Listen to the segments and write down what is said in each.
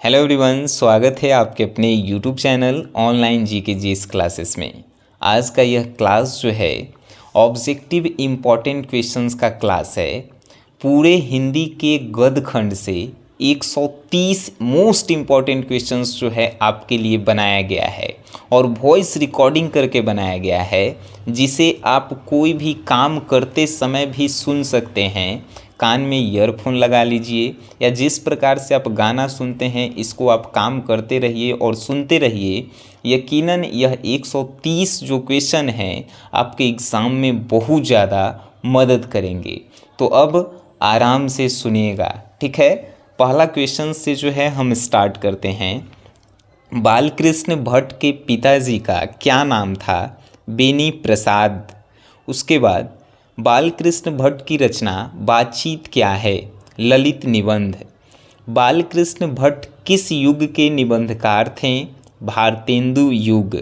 Hello everyone, स्वागत है आपके अपने YouTube channel online GK GS classes में। आज का यह क्लास जो है ऑब्जेक्टिव इम्पॉर्टेंट क्वेश्चंस का क्लास है। पूरे हिंदी के गद्य खंड से 130 मोस्ट इम्पॉर्टेंट क्वेश्चंस जो है आपके लिए बनाया गया है और वॉइस रिकॉर्डिंग करके बनाया गया है, जिसे आप कोई भी काम करते समय भी सुन सकते हैं। कान में ईयरफोन लगा लीजिए या जिस प्रकार से आप गाना सुनते हैं इसको आप काम करते रहिए और सुनते रहिए। यकीनन यह 130 जो क्वेश्चन हैं आपके एग्ज़ाम में बहुत ज़्यादा मदद करेंगे। तो अब आराम से सुनिएगा, ठीक है। पहला क्वेश्चन से जो है हम स्टार्ट करते हैं। बालकृष्ण भट्ट के पिताजी का क्या नाम था? बेनी प्रसाद। उसके बाद बालकृष्ण भट्ट की रचना बातचीत क्या है? ललित निबंध। बालकृष्ण भट्ट किस युग के निबंधकार थे? भारतेंदु युग।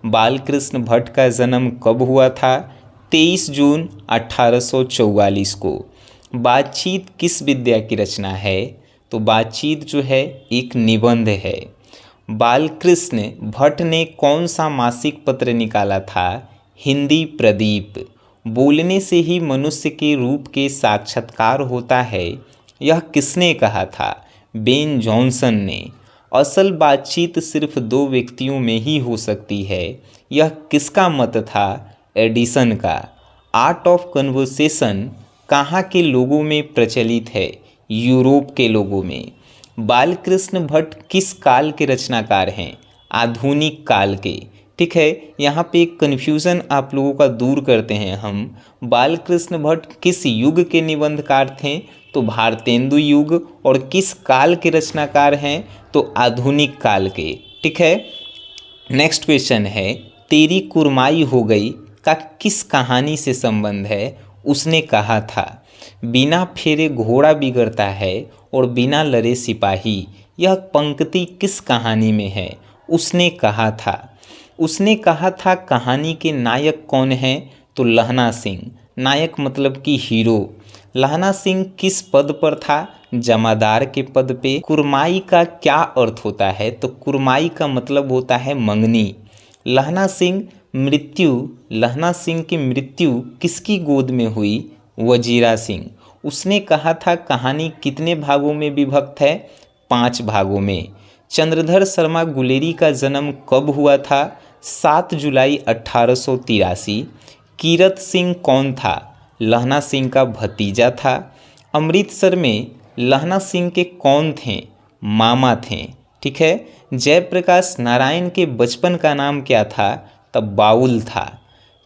बालकृष्ण भट्ट का जन्म कब हुआ था? 23 जून 1844 को। बातचीत किस विद्या की रचना है? तो बातचीत जो है एक निबंध है। बालकृष्ण भट्ट ने कौन सा मासिक पत्र निकाला था? हिंदी प्रदीप। बोलने से ही मनुष्य के रूप के साक्षात्कार होता है, यह किसने कहा था? बेन जॉनसन ने। असल बातचीत सिर्फ दो व्यक्तियों में ही हो सकती है, यह किसका मत था? एडिसन का। आर्ट ऑफ कन्वर्सेशन कहाँ के लोगों में प्रचलित है? यूरोप के लोगों में। बालकृष्ण भट्ट किस काल के रचनाकार हैं? आधुनिक काल के, ठीक है। यहाँ पे एक कन्फ्यूज़न आप लोगों का दूर करते हैं हम। बालकृष्ण भट्ट किस युग के निबंधकार थे? तो भारतेंदु युग। और किस काल के रचनाकार हैं? तो आधुनिक काल के, ठीक है। नेक्स्ट क्वेश्चन है, तेरी कुरमाई हो गई का किस कहानी से संबंध है? उसने कहा था। बिना फेरे घोड़ा बिगड़ता है और बिना लड़े सिपाही, यह पंक्ति किस कहानी में है? उसने कहा था। उसने कहा था कहानी के नायक कौन हैं? तो लहना सिंह। नायक मतलब कि हीरो। लहना सिंह किस पद पर था? जमादार के पद पे। कुरमाई का क्या अर्थ होता है? तो कुरमाई का मतलब होता है मंगनी। लहना सिंह की मृत्यु किसकी गोद में हुई? वजीरा सिंह। उसने कहा था कहानी कितने भागों में विभक्त है? 5 भागों में। चंद्रधर शर्मा गुलेरी का जन्म कब हुआ था? 7 जुलाई 1883। कीरत सिंह कौन था? लहना सिंह का भतीजा था। अमृतसर में लहना सिंह के कौन थे? मामा थे, ठीक है। जयप्रकाश नारायण के बचपन का नाम क्या था? तब बाउल था।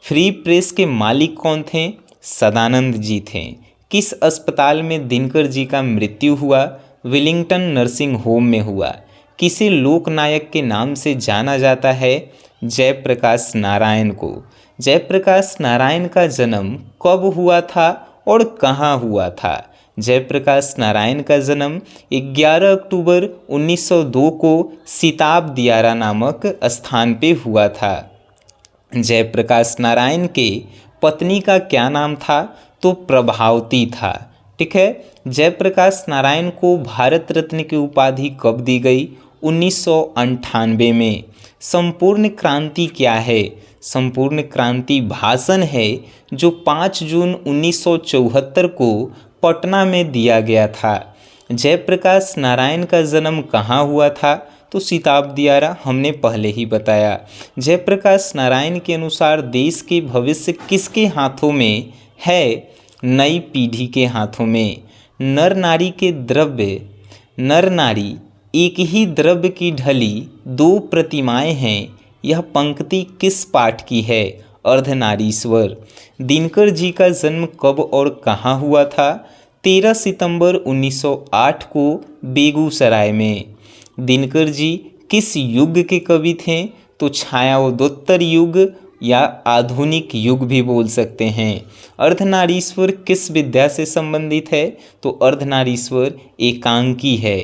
फ्री प्रेस के मालिक कौन थे? सदानंद जी थे। किस अस्पताल में दिनकर जी का मृत्यु हुआ? विलिंगटन नर्सिंग होम में हुआ। किसे लोकनायक के नाम से जाना जाता है? जयप्रकाश नारायण को। जयप्रकाश नारायण का जन्म कब हुआ था और कहाँ हुआ था? जयप्रकाश नारायण का जन्म 11 अक्टूबर 1902 को सिताब दियारा नामक स्थान पे हुआ था। जयप्रकाश नारायण के पत्नी का क्या नाम था? तो प्रभावती था, ठीक है। जयप्रकाश नारायण को भारत रत्न की उपाधि कब दी गई? 1998 में। संपूर्ण क्रांति क्या है? संपूर्ण क्रांति भाषण है जो 5 जून 1974 को पटना में दिया गया था। जयप्रकाश नारायण का जन्म कहाँ हुआ था? तो सिताब दियारा, हमने पहले ही बताया। जयप्रकाश नारायण के अनुसार देश के भविष्य किसके हाथों में है? नई पीढ़ी के हाथों में। नर नारी एक ही द्रव्य की ढली 2 प्रतिमाएं हैं, यह पंक्ति किस पाठ की है? अर्धनारीश्वर। दिनकर जी का जन्म कब और कहाँ हुआ था? 13 सितंबर 1908 को बेगूसराय में। दिनकर जी किस युग के कवि थे? तो छायावदोत्तर युग या आधुनिक युग भी बोल सकते हैं। अर्धनारीश्वर किस विद्या से संबंधित है? तो अर्धनारीश्वर एकांकी है।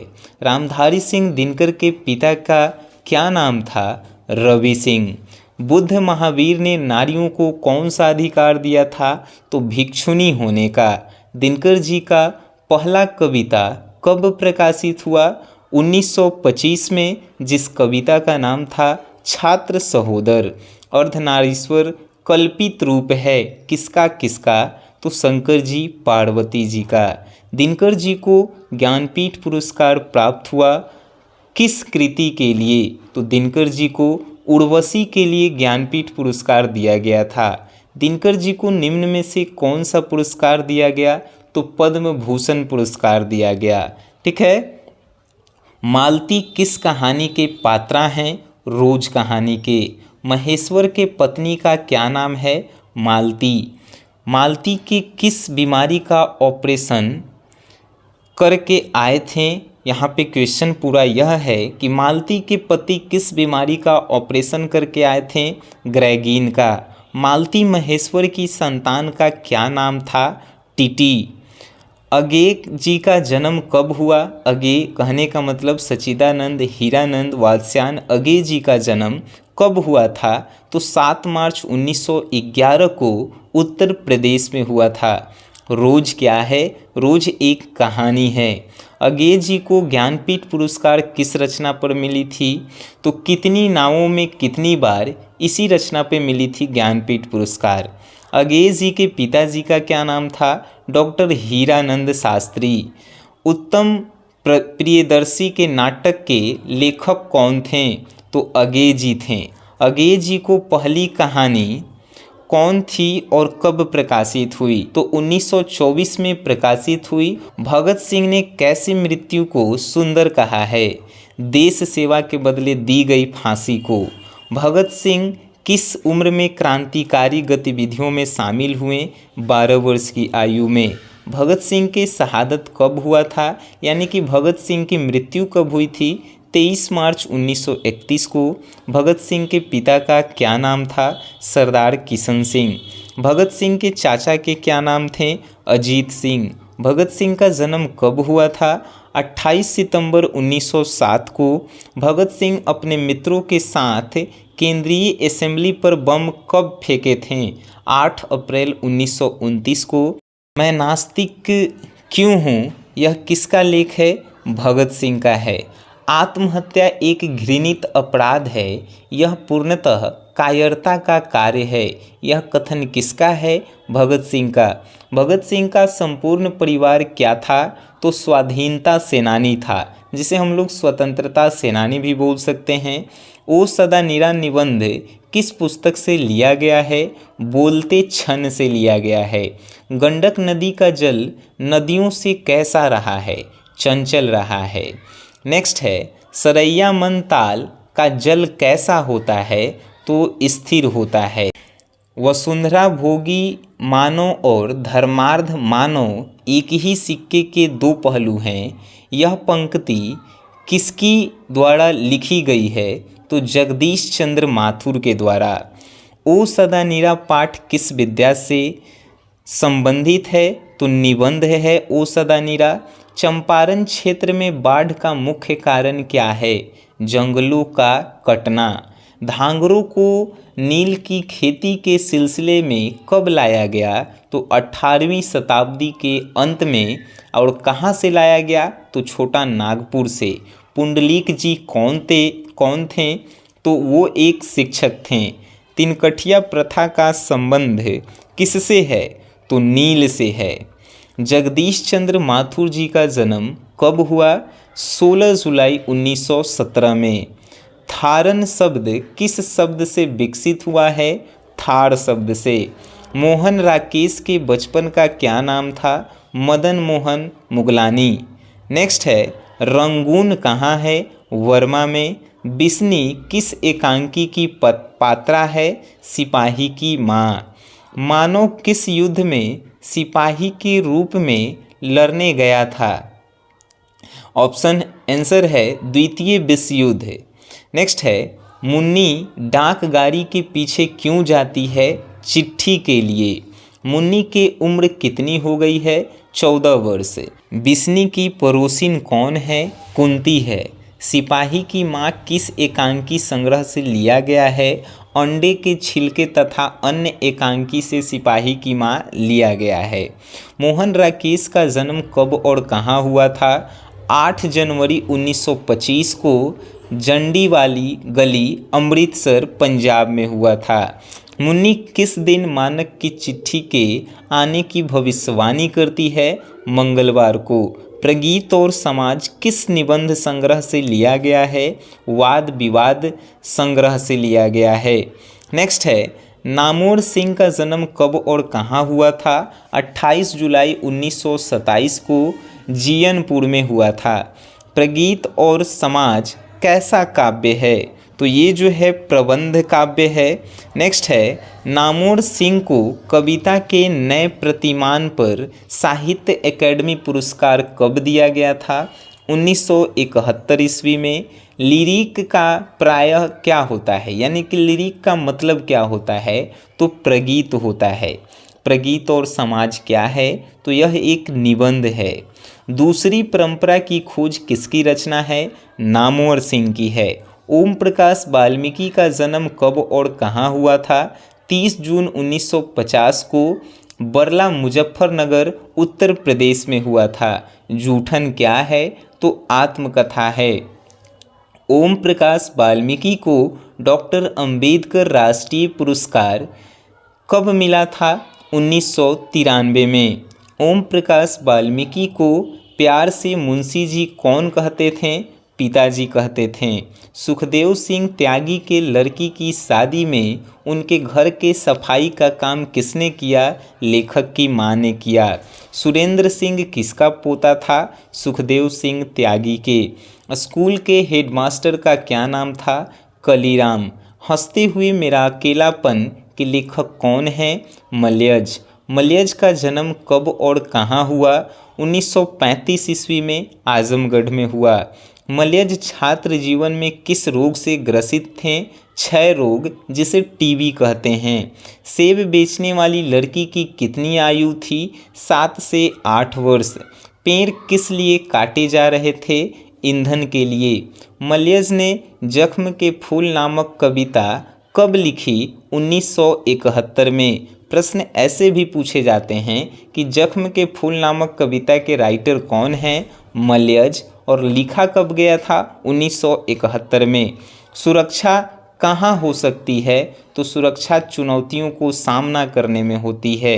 रामधारी सिंह दिनकर के पिता का क्या नाम था? रवि सिंह। बुद्ध महावीर ने नारियों को कौन सा अधिकार दिया था? तो भिक्षुणी होने का। दिनकर जी का पहला कविता कब प्रकाशित हुआ? 1925 में जिस कविता का नाम था छात्र सहोदर। अर्धनारीश्वर कल्पित रूप है किसका किसका, तो शंकर जी पार्वती जी का। दिनकर जी को ज्ञानपीठ पुरस्कार प्राप्त हुआ किस कृति के लिए, तो दिनकर जी को उर्वशी के लिए ज्ञानपीठ पुरस्कार दिया गया था। दिनकर जी को निम्न में से कौन सा पुरस्कार दिया गया, तो पद्म भूषण पुरस्कार दिया गया। ठीक है। मालती किस कहानी के पात्रा हैं, रोज कहानी के। महेश्वर के पत्नी का क्या नाम है, मालती। मालती के किस बीमारी का ऑपरेशन करके आए थे। यहाँ पे क्वेश्चन पूरा यह है कि मालती के पति किस बीमारी का ऑपरेशन करके आए थे, ग्रेगिन का। मालती महेश्वर की संतान का क्या नाम था, टीटी। अगेय जी का जन्म कब हुआ, अगेय कहने का मतलब सच्चिदानंद हीरानंद वात्स्यायन अगेय जी का जन्म कब हुआ था, तो 7 मार्च 1911 को उत्तर प्रदेश में हुआ था। रोज क्या है, रोज एक कहानी है। अगेय जी को ज्ञानपीठ पुरस्कार किस रचना पर मिली थी, तो कितनी नावों में कितनी बार, इसी रचना पे मिली थी ज्ञानपीठ पुरस्कार। अगेय जी के पिताजी का क्या नाम था, डॉक्टर हीरानंद शास्त्री। उत्तम प्रियदर्शी के नाटक के लेखक कौन थे, तो अगेय जी थे। अगेय जी को पहली कहानी कौन थी और कब प्रकाशित हुई, तो 1924 में प्रकाशित हुई। भगत सिंह ने कैसी मृत्यु को सुंदर कहा है, देश सेवा के बदले दी गई फांसी को। भगत सिंह किस उम्र में क्रांतिकारी गतिविधियों में शामिल हुए, 12 वर्ष की आयु में। भगत सिंह की शहादत कब हुआ था, यानी कि भगत सिंह की मृत्यु कब हुई थी, 23 मार्च 1931 को। भगत सिंह के पिता का क्या नाम था, सरदार किशन सिंह। भगत सिंह के चाचा के क्या नाम थे, अजीत सिंह। भगत सिंह का जन्म कब हुआ था, 28 सितंबर 1907 को। भगत सिंह अपने मित्रों के साथ केंद्रीय असेंबली पर बम कब फेंके थे, 8 अप्रैल 1929 को। मैं नास्तिक क्यों हूँ, यह किसका लेख है, भगत सिंह का है। आत्महत्या एक घृणित अपराध है, यह पूर्णतः कायरता का कार्य है, यह कथन किसका है, भगत सिंह का। भगत सिंह का संपूर्ण परिवार क्या था, तो स्वाधीनता सेनानी था, जिसे हम लोग स्वतंत्रता सेनानी भी बोल सकते हैं। ओ सदा निरा निबंध किस पुस्तक से लिया गया है, बोलते क्षण से लिया गया है। गंडक नदी का जल नदियों से कैसा रहा है, चंचल रहा है। नेक्स्ट है, सरैया मन ताल का जल कैसा होता है, तो स्थिर होता है। वसुंधरा भोगी मानव और धर्मार्थ मानव एक ही सिक्के के दो पहलू हैं। यह पंक्ति किसकी द्वारा लिखी गई है, तो जगदीश चंद्र माथुर के द्वारा। ओ सदा नीरा पाठ किस विद्या से संबंधित है, तो निबंध है ओ सदा नीरा। चंपारण क्षेत्र में बाढ़ का मुख्य कारण क्या है, जंगलों का कटना। धांगरों को नील की खेती के सिलसिले में कब लाया गया, तो 18वीं शताब्दी के अंत में। और कहाँ से लाया गया, तो छोटा नागपुर से। पुंडलीक जी कौन थे, तो वो एक शिक्षक थे। तिनकठिया प्रथा का संबंध किससे है, तो नील से है। जगदीश चंद्र माथुर जी का जन्म कब हुआ, 16 जुलाई 1917 में। थारन शब्द किस शब्द से विकसित हुआ है, थार शब्द से। मोहन राकेश के बचपन का क्या नाम था, मदन मोहन मुगलानी। नेक्स्ट है, रंगून कहाँ है, वर्मा में। बिस्नी किस एकांकी की पात्रा है, सिपाही की माँ। मानव किस युद्ध में सिपाही के रूप में लड़ने गया था, ऑप्शन आंसर है द्वितीय विश्व युद्ध। नेक्स्ट है, मुन्नी डाक गाड़ी के पीछे क्यों जाती है, चिट्ठी के लिए। मुन्नी की उम्र कितनी हो गई है, 14 वर्ष। बिस्नी की पड़ोसिन कौन है, कुंती है। सिपाही की माँ किस एकांकी संग्रह से लिया गया है, अंडे के छिलके तथा अन्य एकांकी से सिपाही की माँ लिया गया है। मोहन राकेश का जन्म कब और कहाँ हुआ था, 8 जनवरी 1925 को जंडीवाली गली अमृतसर पंजाब में हुआ था। मुन्नी किस दिन मानक की चिट्ठी के आने की भविष्यवाणी करती है? मंगलवार को। प्रगीत और समाज किस निबंध संग्रह से लिया गया है? वाद विवाद संग्रह से लिया गया है। नेक्स्ट है, नामोर सिंह का जन्म कब और कहाँ हुआ था? 28 जुलाई 1927 को जियनपुर में हुआ था। प्रगीत और समाज कैसा काव्य है? तो ये जो है प्रबंध काव्य है। नेक्स्ट है, नामोर सिंह को कविता के नए प्रतिमान पर साहित्य अकादमी पुरस्कार कब दिया गया था? 1971 ईस्वी में। लिरिक का प्रायः क्या होता है, यानी कि लिरिक का मतलब क्या होता है? तो प्रगीत होता है। प्रगीत और समाज क्या है? तो यह एक निबंध है। दूसरी परंपरा की खोज किसकी रचना है? नामवर सिंह की है। ओम प्रकाश वाल्मीकि का जन्म कब और कहाँ हुआ था? 30 जून 1950 को बरला मुजफ्फरनगर उत्तर प्रदेश में हुआ था। जूठन क्या है? तो आत्मकथा है। ओम प्रकाश वाल्मीकि को डॉक्टर अंबेडकर राष्ट्रीय पुरस्कार कब मिला था? 1993 में। ओम प्रकाश वाल्मीकि को प्यार से मुंशी जी कौन कहते थे? पिताजी कहते थे। सुखदेव सिंह त्यागी के लड़की की शादी में उनके घर के सफाई का काम किसने किया? लेखक की मां ने किया। सुरेंद्र सिंह किसका पोता था? सुखदेव सिंह त्यागी के। स्कूल के हेडमास्टर का क्या नाम था? कलीराम। हंसते हुए मेरा अकेलापन के लेखक कौन हैं? मलयज। मलयज का जन्म कब और कहाँ हुआ? 1935 ईस्वी में आजमगढ़ में हुआ। मलयज छात्र जीवन में किस रोग से ग्रसित थे? क्षय रोग, जिसे टीबी कहते हैं। सेब बेचने वाली लड़की की कितनी आयु थी? 7 से 8 वर्ष। पेड़ किस लिए काटे जा रहे थे? ईंधन के लिए। मलयज ने जख्म के फूल नामक कविता कब लिखी? 1971 में। प्रश्न ऐसे भी पूछे जाते हैं कि जख्म के फूल नामक कविता के राइटर कौन हैं? मलयज। और लिखा कब गया था? 1971 में। सुरक्षा कहाँ हो सकती है? तो सुरक्षा चुनौतियों को सामना करने में होती है।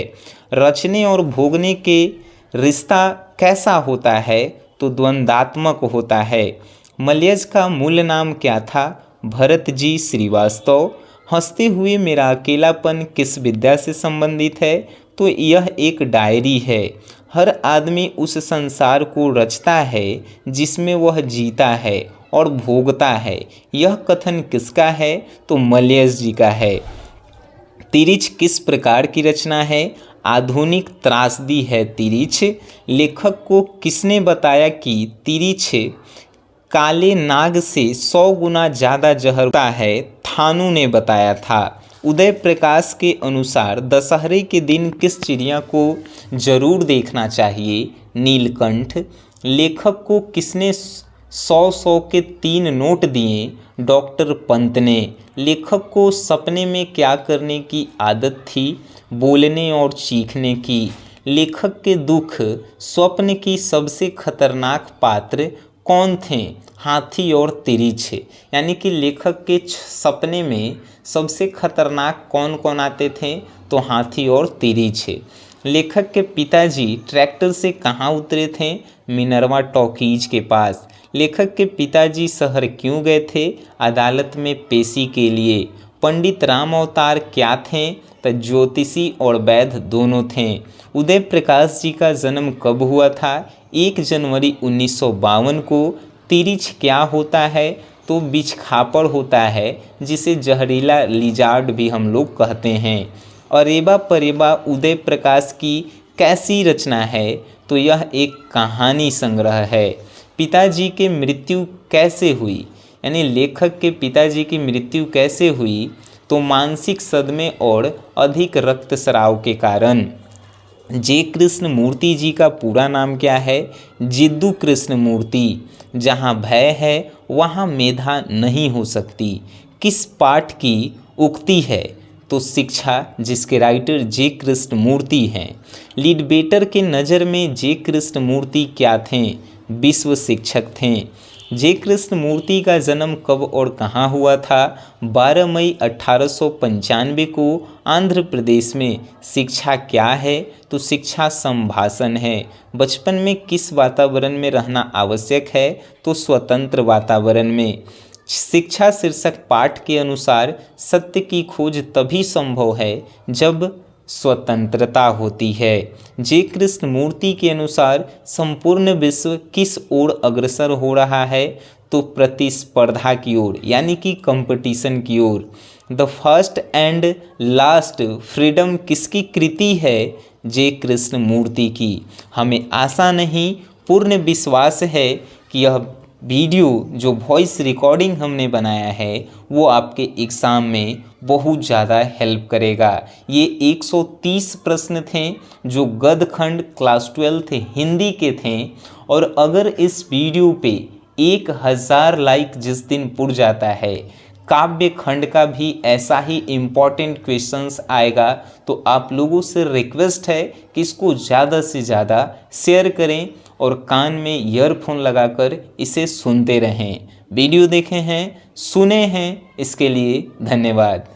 रचने और भोगने के रिश्ता कैसा होता है? तो द्वंद्वात्मक होता है। मलयज का मूल नाम क्या था? भरत जी श्रीवास्तव। हंसते हुए मेरा अकेलापन किस विद्या से संबंधित है? तो यह एक डायरी है। हर आदमी उस संसार को रचता है जिसमें वह जीता है और भोगता है। यह कथन किसका है? तो मलयज जी का है। तिरिछ किस प्रकार की रचना है? आधुनिक त्रासदी है तिरिछ। लेखक को किसने बताया कि तिरिछ काले नाग से 100 गुना ज़्यादा जहर होता है? थानू ने बताया था। उदय प्रकाश के अनुसार दशहरे के दिन किस चिड़िया को जरूर देखना चाहिए? नीलकंठ। लेखक को किसने 100 के 3 नोट दिए? डॉक्टर पंत ने। लेखक को सपने में क्या करने की आदत थी? बोलने और चीखने की। लेखक के दुख स्वप्न की सबसे खतरनाक पात्र कौन थे? हाथी और तिरिछ। यानी कि लेखक के सपने में सबसे खतरनाक कौन कौन आते थे? तो हाथी और तिरिछ। लेखक के पिताजी ट्रैक्टर से कहाँ उतरे थे? मिनर्वा टॉकीज के पास। लेखक के पिताजी शहर क्यों गए थे? अदालत में पेशी के लिए। पंडित राम अवतार क्या थे? तो ज्योतिषी और वैद्य दोनों थे। उदय प्रकाश जी का जन्म कब हुआ था? 1 जनवरी 1952 को। तिरिछ क्या होता है? तो बिछखापड़ होता है, जिसे जहरीला लिजार्ड भी हम लोग कहते हैं। अरेबा परेबा उदय प्रकाश की कैसी रचना है? तो यह एक कहानी संग्रह है। पिताजी की मृत्यु कैसे हुई? यानी लेखक के पिताजी की मृत्यु कैसे हुई? तो मानसिक सदमे और अधिक रक्तस्राव के कारण। जे कृष्ण मूर्ति जी का पूरा नाम क्या है? जिद्दू कृष्ण मूर्ति। जहाँ भय है वहाँ मेधा नहीं हो सकती। किस पाठ की उक्ति है? तो शिक्षा, जिसके राइटर जे कृष्ण मूर्ति हैं। लीडबेटर के नज़र में जे कृष्ण मूर्ति क्या थे? विश्व शिक्षक थे। जे कृष्णमूर्ति का जन्म कब और कहाँ हुआ था? 12 मई 1895 को आंध्र प्रदेश में। शिक्षा क्या है? तो शिक्षा संभाषण है। बचपन में किस वातावरण में रहना आवश्यक है? तो स्वतंत्र वातावरण में। शिक्षा शीर्षक पाठ के अनुसार सत्य की खोज तभी संभव है जब स्वतंत्रता होती है। जे कृष्णमूर्ति के अनुसार संपूर्ण विश्व किस ओर अग्रसर हो रहा है? तो प्रतिस्पर्धा की ओर, यानी कि कंपटीशन की ओर। The first and last freedom किसकी कृति है? जे कृष्णमूर्ति की। हमें आशा नहीं पूर्ण विश्वास है कि यह वीडियो जो वॉइस रिकॉर्डिंग हमने बनाया है वो आपके एग्ज़ाम में बहुत ज़्यादा हेल्प करेगा। ये 130 प्रश्न थे जो गद्य खंड क्लास 12 हिंदी के थे, और अगर इस वीडियो पे 1000 लाइक जिस दिन पुर जाता है, काव्य खंड का भी ऐसा ही इम्पॉर्टेंट क्वेश्चंस आएगा। तो आप लोगों से रिक्वेस्ट है कि इसको ज़्यादा से ज़्यादा शेयर करें और कान में ईयरफोन लगाकर इसे सुनते रहें। वीडियो देखे हैं, सुने हैं, इसके लिए धन्यवाद।